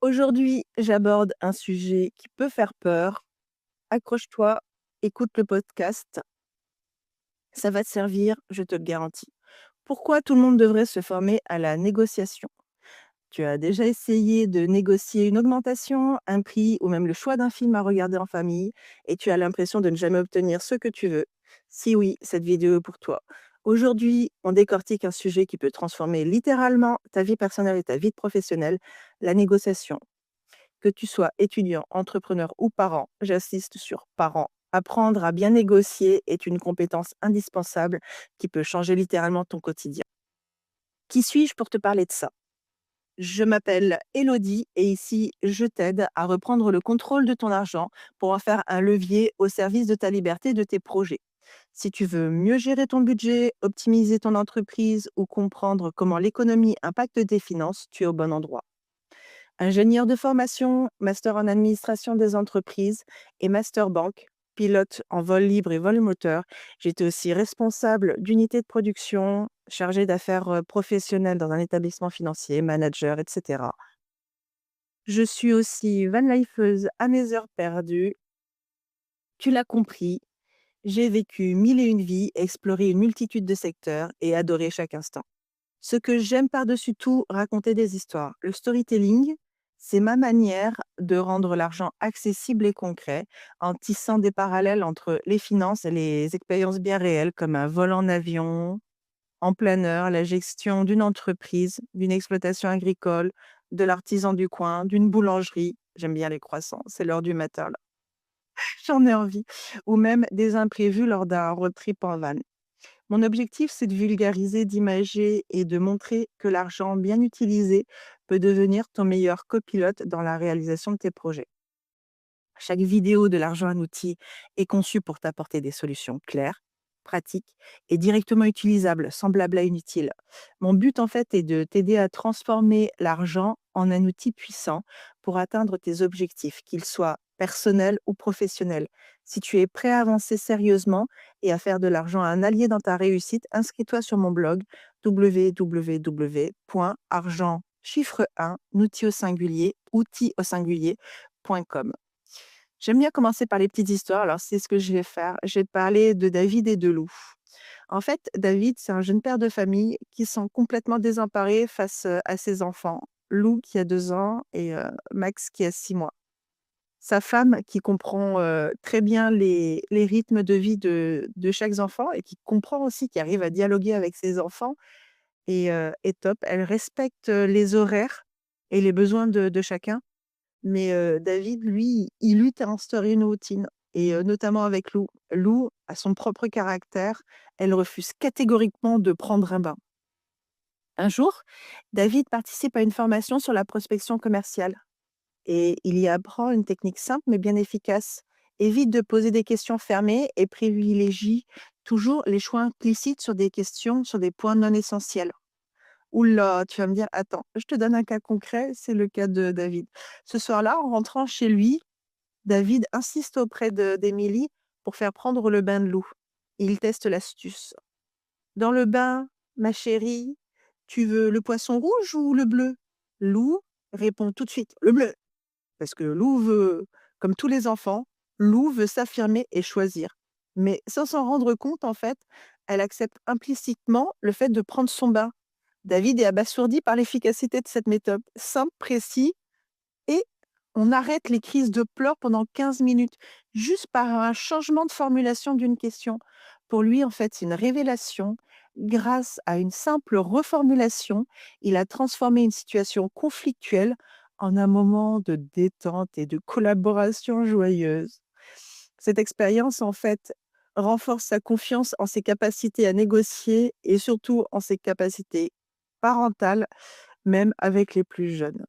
Aujourd'hui, j'aborde un sujet qui peut faire peur. Accroche-toi, écoute le podcast, ça va te servir, je te le garantis. Pourquoi tout le monde devrait se former à la négociation? Tu as déjà essayé de négocier une augmentation, un prix ou même le choix d'un film à regarder en famille et tu as l'impression de ne jamais obtenir ce que tu veux? Si oui, cette vidéo est pour toi. Aujourd'hui, on décortique un sujet qui peut transformer littéralement ta vie personnelle et ta vie professionnelle, la négociation. Que tu sois étudiant, entrepreneur ou parent, j'insiste sur parent. Apprendre à bien négocier est une compétence indispensable qui peut changer littéralement ton quotidien. Qui suis-je pour te parler de ça? Je m'appelle Elodie et ici, je t'aide à reprendre le contrôle de ton argent pour en faire un levier au service de ta liberté et de tes projets. Si tu veux mieux gérer ton budget, optimiser ton entreprise ou comprendre comment l'économie impacte tes finances, tu es au bon endroit. Ingénieur de formation, master en administration des entreprises et master banque, pilote en vol libre et vol moteur. J'étais aussi responsable d'unité de production, chargée d'affaires professionnelles dans un établissement financier, manager, etc. Je suis aussi vanlifeuse à mes heures perdues. Tu l'as compris, j'ai vécu mille et une vies, exploré une multitude de secteurs et adoré chaque instant. Ce que j'aime par-dessus tout, raconter des histoires. Le storytelling, c'est ma manière de rendre l'argent accessible et concret en tissant des parallèles entre les finances et les expériences bien réelles comme un vol en avion, en planeur, la gestion d'une entreprise, d'une exploitation agricole, de l'artisan du coin, d'une boulangerie. J'aime bien les croissants, c'est l'heure du matin là. J'en ai envie. Ou même des imprévus lors d'un road trip en van. Mon objectif, c'est de vulgariser, d'imager et de montrer que l'argent bien utilisé peut devenir ton meilleur copilote dans la réalisation de tes projets. Chaque vidéo de l'argent un outil est conçue pour t'apporter des solutions claires, pratiques et directement utilisables, sans blabla inutile. Mon but, en fait, est de t'aider à transformer l'argent en un outil puissant pour atteindre tes objectifs, qu'ils soient personnels ou professionnels. Si tu es prêt à avancer sérieusement et à faire de l'argent un allié dans ta réussite, inscris-toi sur mon blog www.argent chiffre 1 outil au singulier.com. J'aime bien commencer par les petites histoires, alors c'est ce que je vais faire. Je vais te parler de David et de Lou. En fait, David, c'est un jeune père de famille qui se sent complètement désemparé face à ses enfants. Lou qui a 2 ans et Max qui a 6 mois. Sa femme qui comprend très bien les rythmes de vie de chaque enfant et qui comprend aussi, qui arrive à dialoguer avec ses enfants est top. Elle respecte les horaires et les besoins de chacun. Mais David, lui, il lutte à instaurer une routine et notamment avec Lou. Lou a son propre caractère, elle refuse catégoriquement de prendre un bain. Un jour, David participe à une formation sur la prospection commerciale et il y apprend une technique simple mais bien efficace. Évite de poser des questions fermées et privilégie toujours les choix implicites sur des questions, sur des points non essentiels. Ouh là, tu vas me dire: «Attends, je te donne un cas concret», c'est le cas de David. Ce soir-là, en rentrant chez lui, David insiste auprès d'Émilie pour faire prendre le bain de Lou. Il teste l'astuce. «Dans le bain, ma chérie, tu veux le poisson rouge ou le bleu?» Lou répond tout de suite: «Le bleu», parce que Lou veut, comme tous les enfants, Lou veut s'affirmer et choisir. Mais sans s'en rendre compte, en fait, elle accepte implicitement le fait de prendre son bain. David est abasourdi par l'efficacité de cette méthode, simple, précis et on arrête les crises de pleurs pendant 15 minutes, juste par un changement de formulation d'une question. Pour lui, en fait, c'est une révélation. Grâce à une simple reformulation, il a transformé une situation conflictuelle en un moment de détente et de collaboration joyeuse. Cette expérience, en fait, renforce sa confiance en ses capacités à négocier et surtout en ses capacités parentales, même avec les plus jeunes.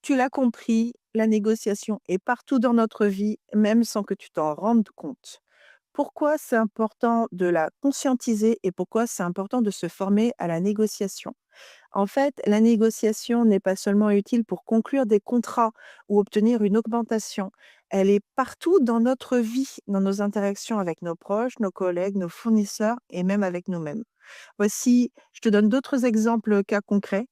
Tu l'as compris, la négociation est partout dans notre vie, même sans que tu t'en rendes compte. Pourquoi c'est important de la conscientiser et pourquoi c'est important de se former à la négociation? En fait, la négociation n'est pas seulement utile pour conclure des contrats ou obtenir une augmentation. Elle est partout dans notre vie, dans nos interactions avec nos proches, nos collègues, nos fournisseurs et même avec nous-mêmes. Voici, je te donne d'autres exemples cas concrets.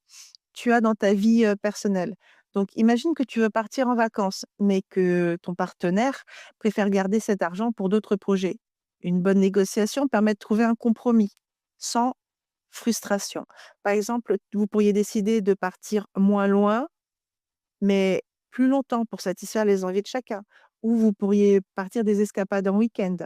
Tu as dans ta vie personnelle. Donc imagine que tu veux partir en vacances, mais que ton partenaire préfère garder cet argent pour d'autres projets. Une bonne négociation permet de trouver un compromis sans frustration. Par exemple, vous pourriez décider de partir moins loin, mais plus longtemps pour satisfaire les envies de chacun. Ou vous pourriez partir des escapades en week-end.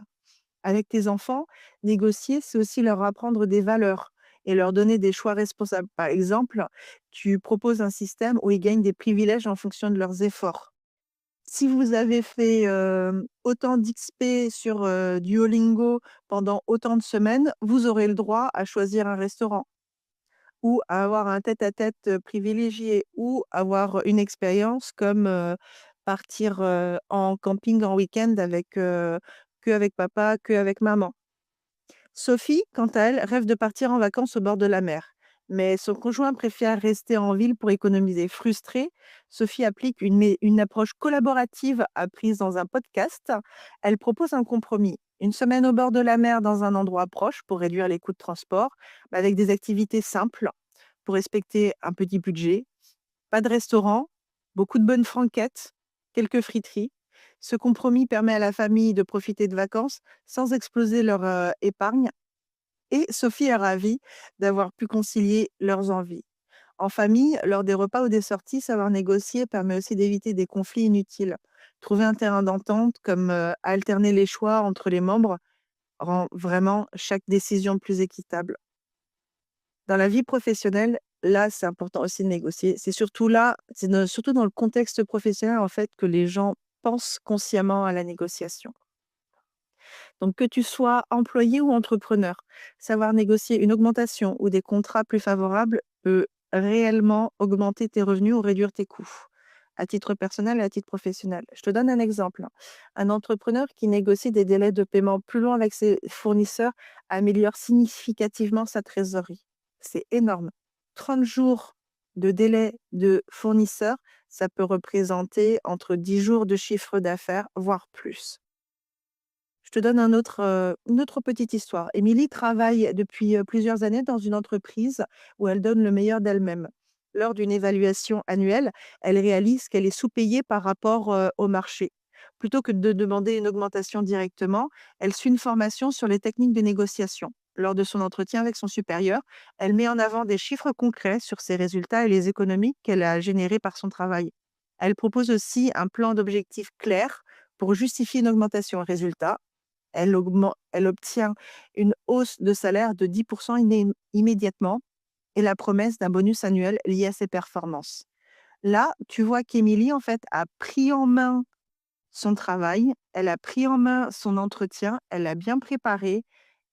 Avec tes enfants, négocier, c'est aussi leur apprendre des valeurs et leur donner des choix responsables. Par exemple, tu proposes un système où ils gagnent des privilèges en fonction de leurs efforts. Si vous avez fait autant d'XP sur Duolingo pendant autant de semaines, vous aurez le droit à choisir un restaurant ou à avoir un tête-à-tête privilégié ou avoir une expérience comme partir en camping en week-end avec que avec papa, que avec maman. Sophie, quant à elle, rêve de partir en vacances au bord de la mer. Mais son conjoint préfère rester en ville pour économiser. Frustrée, Sophie applique une approche collaborative apprise dans un podcast. Elle propose un compromis. Une semaine au bord de la mer dans un endroit proche pour réduire les coûts de transport, mais avec des activités simples pour respecter un petit budget. Pas de restaurant, beaucoup de bonnes franquettes, quelques friteries. Ce compromis permet à la famille de profiter de vacances sans exploser leur épargne et Sophie est ravie d'avoir pu concilier leurs envies. En famille, lors des repas ou des sorties, savoir négocier permet aussi d'éviter des conflits inutiles. Trouver un terrain d'entente, comme alterner les choix entre les membres, rend vraiment chaque décision plus équitable. Dans la vie professionnelle, là, c'est important aussi de négocier. C'est surtout là, surtout dans le contexte professionnel, en fait, que les gens pensent consciemment à la négociation. Donc, que tu sois employé ou entrepreneur, savoir négocier une augmentation ou des contrats plus favorables peut réellement augmenter tes revenus ou réduire tes coûts, à titre personnel et à titre professionnel. Je te donne un exemple. Un entrepreneur qui négocie des délais de paiement plus longs avec ses fournisseurs améliore significativement sa trésorerie. C'est énorme. 30 jours de délai de fournisseur, ça peut représenter entre 10 jours de chiffre d'affaires, voire plus. Je te donne une autre petite histoire. Émilie travaille depuis plusieurs années dans une entreprise où elle donne le meilleur d'elle-même. Lors d'une évaluation annuelle, elle réalise qu'elle est sous-payée par rapport au marché. Plutôt que de demander une augmentation directement, elle suit une formation sur les techniques de négociation. Lors de son entretien avec son supérieur, elle met en avant des chiffres concrets sur ses résultats et les économies qu'elle a générées par son travail. Elle propose aussi un plan d'objectifs clair pour justifier une augmentation. Résultat, elle obtient une hausse de salaire de 10 immédiatement et la promesse d'un bonus annuel lié à ses performances. Là, tu vois qu'Émilie, en fait, a pris en main son travail, elle a pris en main son entretien, elle l'a bien préparé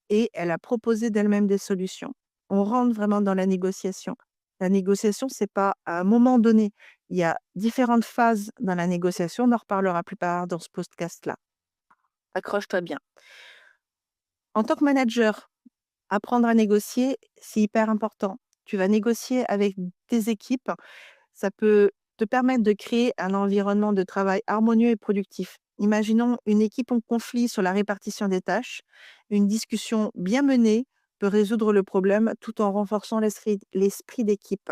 et elle a proposé d'elle-même des solutions. On rentre vraiment dans la négociation. La négociation, c'est pas à un moment donné. Il y a différentes phases dans la négociation. On en reparlera plus tard dans ce podcast-là. Accroche-toi bien. En tant que manager, apprendre à négocier, c'est hyper important. Tu vas négocier avec tes équipes. Ça peut te permettre de créer un environnement de travail harmonieux et productif. Imaginons une équipe en conflit sur la répartition des tâches. Une discussion bien menée peut résoudre le problème tout en renforçant l'esprit d'équipe.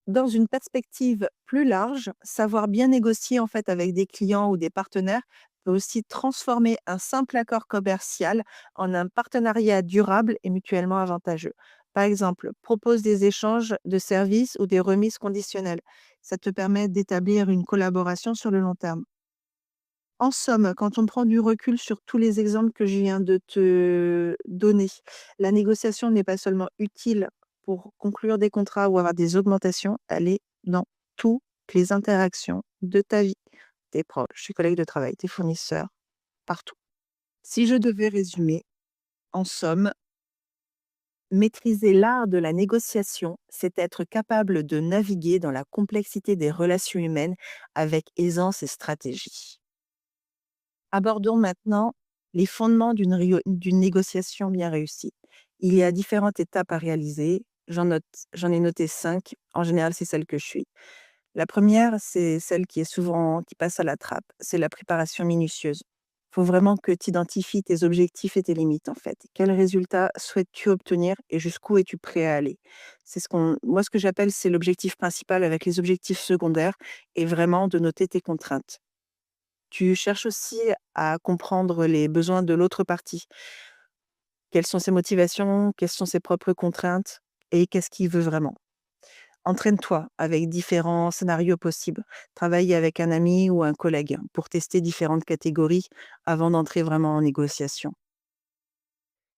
Dans une perspective plus large, savoir bien négocier en fait avec des clients ou des partenaires peut aussi transformer un simple accord commercial en un partenariat durable et mutuellement avantageux. Par exemple, propose des échanges de services ou des remises conditionnelles. Ça te permet d'établir une collaboration sur le long terme. En somme, quand on prend du recul sur tous les exemples que je viens de te donner, la négociation n'est pas seulement utile pour conclure des contrats ou avoir des augmentations, elle est dans toutes les interactions de ta vie, tes proches, tes collègues de travail, tes fournisseurs, partout. Si je devais résumer, en somme, maîtriser l'art de la négociation, c'est être capable de naviguer dans la complexité des relations humaines avec aisance et stratégie. Abordons maintenant les fondements d'une négociation bien réussie. Il y a différentes étapes à réaliser. J'en ai noté 5. En général, c'est celle que je suis. La première, c'est celle qui passe à la trappe. C'est la préparation minutieuse. Faut vraiment que tu identifies tes objectifs et tes limites, en fait. Quels résultats souhaites-tu obtenir et jusqu'où es-tu prêt à aller? C'est ce que j'appelle, c'est l'objectif principal avec les objectifs secondaires et vraiment de noter tes contraintes. Tu cherches aussi à comprendre les besoins de l'autre partie. Quelles sont ses motivations? Quelles sont ses propres contraintes? Et qu'est-ce qu'il veut vraiment? Entraîne-toi avec différents scénarios possibles. Travaille avec un ami ou un collègue pour tester différentes catégories avant d'entrer vraiment en négociation.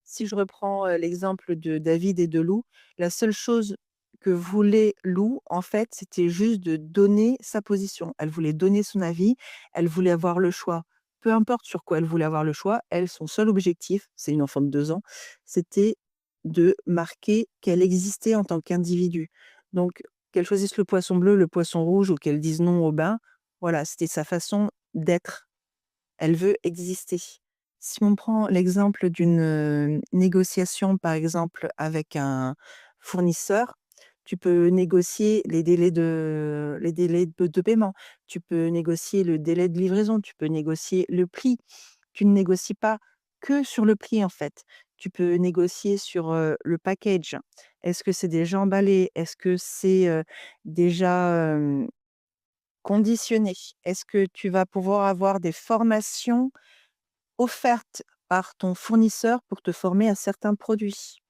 Si je reprends, l'exemple de David et de Lou, la seule chose que voulait Lou, en fait, c'était juste de donner sa position. Elle voulait donner son avis, elle voulait avoir le choix. Peu importe sur quoi elle voulait avoir le choix, elle, son seul objectif, c'est une enfant de 2 ans, c'était de marquer qu'elle existait en tant qu'individu. Donc qu'elle choisisse le poisson bleu, le poisson rouge ou qu'elle dise non au bain, voilà, c'était sa façon d'être. Elle veut exister. Si on prend l'exemple d'une, négociation, par exemple, avec un fournisseur, tu peux négocier les délais de paiement. Tu peux négocier le délai de livraison, tu peux négocier le prix. Tu ne négocies pas que sur le prix, en fait. Tu peux négocier sur, le package. Est-ce que c'est déjà emballé? Est-ce que c'est, déjà, conditionné? Est-ce que tu vas pouvoir avoir des formations offerte par ton fournisseur pour te former à certains produits.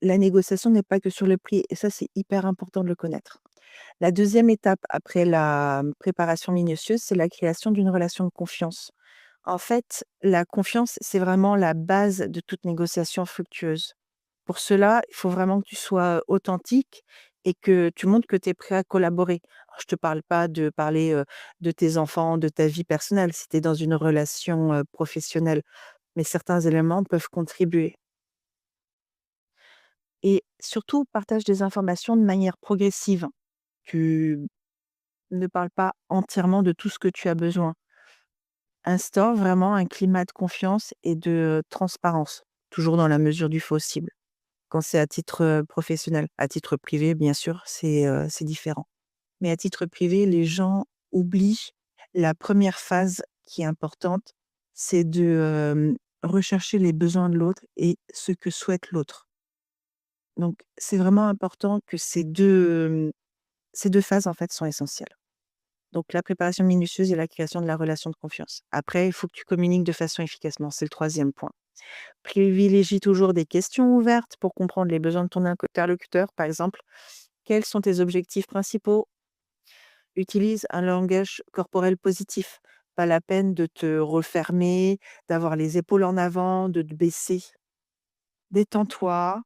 La négociation n'est pas que sur le prix et ça, c'est hyper important de le connaître. La deuxième étape après la préparation minutieuse, c'est la création d'une relation de confiance. En fait, la confiance, c'est vraiment la base de toute négociation fructueuse. Pour cela, il faut vraiment que tu sois authentique et que tu montres que tu es prêt à collaborer. Alors, je te parle pas de parler, de tes enfants, de ta vie personnelle, si tu es dans une relation, professionnelle, mais certains éléments peuvent contribuer et surtout partage des informations de manière progressive. Tu ne parles pas entièrement de tout ce que tu as besoin. Instaure vraiment un climat de confiance et de transparence, toujours dans la mesure du possible. Quand c'est à titre, professionnel. À titre privé, bien sûr, c'est différent. Mais à titre privé, les gens oublient la première phase qui est importante, c'est de, rechercher les besoins de l'autre et ce que souhaite l'autre. Donc c'est vraiment important que ces deux phases, en fait, sont essentielles. Donc la préparation minutieuse et la création de la relation de confiance. Après, il faut que tu communiques de façon efficacement, c'est le troisième point. Privilégie toujours des questions ouvertes pour comprendre les besoins de ton interlocuteur. Par exemple, quels sont tes objectifs principaux? Utilise un langage corporel positif. Pas la peine de te refermer, d'avoir les épaules en avant, de te baisser. Détends-toi,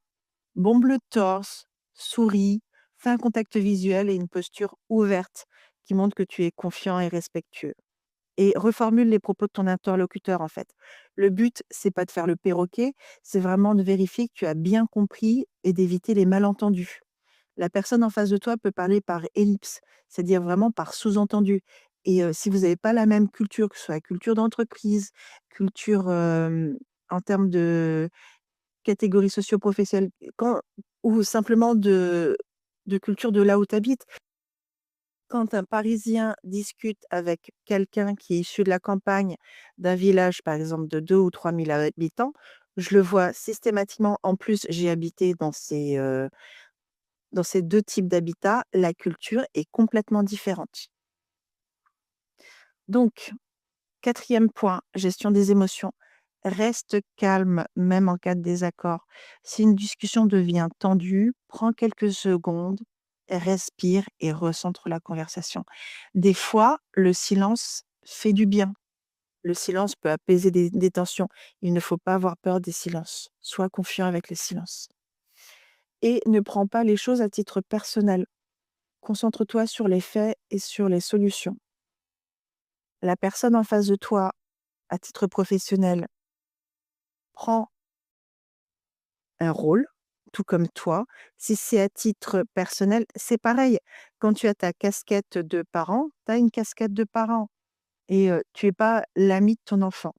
bombe le torse, souris, fais un contact visuel et une posture ouverte qui montre que tu es confiant et respectueux. Et reformule les propos de ton interlocuteur, en fait. Le but, c'est pas de faire le perroquet, c'est vraiment de vérifier que tu as bien compris et d'éviter les malentendus. La personne en face de toi peut parler par ellipse, c'est-à-dire vraiment par sous-entendu. Et si vous n'avez pas la même culture, que ce soit la culture d'entreprise, culture, en termes de catégorie socio-professionnelle, quand ou simplement de culture de là où tu habites. Quand un Parisien discute avec quelqu'un qui est issu de la campagne, d'un village, par exemple, de 2 ou 3 000 habitants, je le vois systématiquement. En plus, j'ai habité dans ces 2 types d'habitats, la culture est complètement différente. Donc, quatrième point, gestion des émotions. Reste calme, même en cas de désaccord. Si une discussion devient tendue, prends quelques secondes, respire et recentre la conversation. Des fois, le silence fait du bien. Le silence peut apaiser des tensions. Il ne faut pas avoir peur des silences. Sois confiant avec les silences. Et ne prends pas les choses à titre personnel. Concentre-toi sur les faits et sur les solutions. La personne en face de toi, à titre professionnel, prend un rôle, tout comme toi. Si c'est à titre personnel, c'est pareil. Quand tu as ta casquette de parent, tu as une casquette de parent et tu es pas l'ami de ton enfant.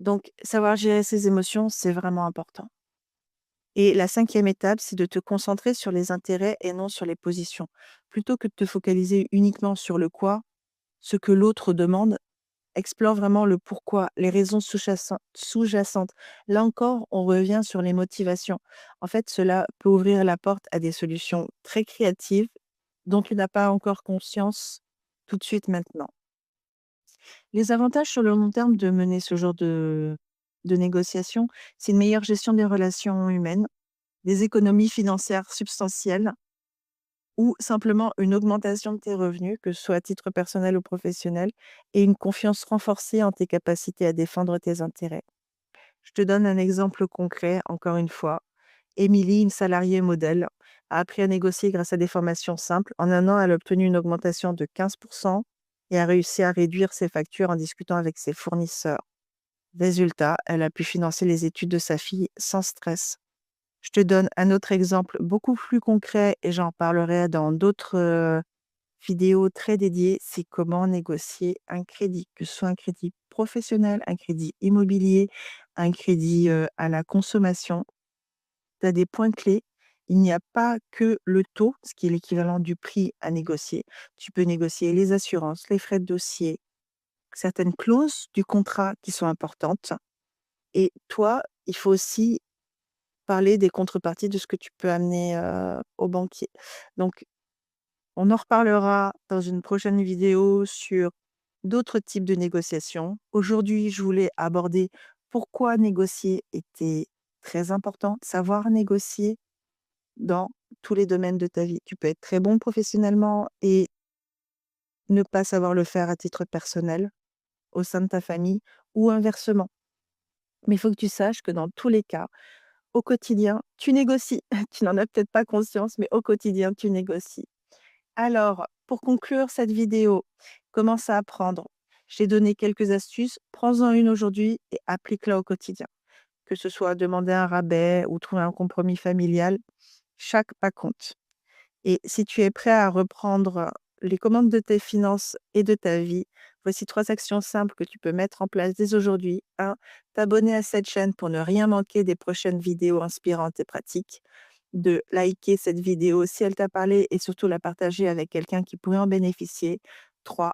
Donc savoir gérer ses émotions, c'est vraiment important. Et la cinquième étape, c'est de te concentrer sur les intérêts et non sur les positions. Plutôt que de te focaliser uniquement sur le quoi, ce que l'autre demande, Explore vraiment le pourquoi, les raisons sous-jacentes. Là encore, on revient sur les motivations. En fait, cela peut ouvrir la porte à des solutions très créatives dont tu n'as pas encore conscience tout de suite maintenant. Les avantages sur le long terme de mener ce genre de négociation, c'est une meilleure gestion des relations humaines, des économies financières substantielles ou simplement une augmentation de tes revenus, que ce soit à titre personnel ou professionnel, et une confiance renforcée en tes capacités à défendre tes intérêts. Je te donne un exemple concret, encore une fois. Émilie, une salariée modèle, a appris à négocier grâce à des formations simples. En un an, elle a obtenu une augmentation de 15% et a réussi à réduire ses factures en discutant avec ses fournisseurs. Résultat, elle a pu financer les études de sa fille sans stress. Je te donne un autre exemple beaucoup plus concret et j'en parlerai dans d'autres vidéos très dédiées. C'est comment négocier un crédit, que ce soit un crédit professionnel, un crédit immobilier, un crédit à la consommation. Tu as des points clés. Il n'y a pas que le taux, ce qui est l'équivalent du prix à négocier. Tu peux négocier les assurances, les frais de dossier, certaines clauses du contrat qui sont importantes. Et toi, il faut aussi parler des contreparties de ce que tu peux amener au banquier. Donc, on en reparlera dans une prochaine vidéo sur d'autres types de négociations. Aujourd'hui, je voulais aborder pourquoi négocier était très important, savoir négocier dans tous les domaines de ta vie. Tu peux être très bon professionnellement et ne pas savoir le faire à titre personnel, au sein de ta famille ou inversement. Mais il faut que tu saches que dans tous les cas, au quotidien, tu négocies. Tu n'en as peut-être pas conscience, mais au quotidien, tu négocies. Alors, pour conclure cette vidéo, commence à apprendre. J'ai donné quelques astuces, prends-en une aujourd'hui et applique-la au quotidien. Que ce soit demander un rabais ou trouver un compromis familial, chaque pas compte. Et si tu es prêt à reprendre les commandes de tes finances et de ta vie, voici 3 actions simples que tu peux mettre en place dès aujourd'hui. 1, t'abonner à cette chaîne pour ne rien manquer des prochaines vidéos inspirantes et pratiques. 2, liker cette vidéo si elle t'a parlé et surtout la partager avec quelqu'un qui pourrait en bénéficier. 3,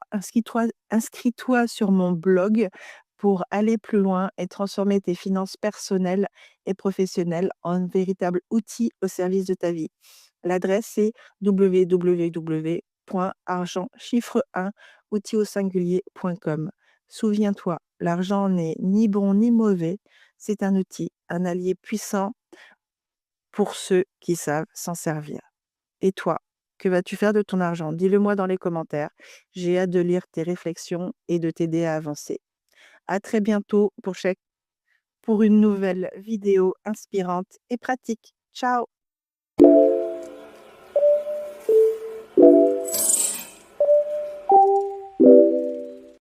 inscris-toi sur mon blog pour aller plus loin et transformer tes finances personnelles et professionnelles en un véritable outil au service de ta vie. L'adresse est www.argent chiffre 1 outil au singulier.com. Souviens-toi, l'argent n'est ni bon ni mauvais, c'est un outil, un allié puissant pour ceux qui savent s'en servir. Et toi, que vas-tu faire de ton argent? Dis-le moi dans les commentaires. J'ai hâte de lire tes réflexions et de t'aider à avancer. À très bientôt pour une nouvelle vidéo inspirante et pratique. Ciao!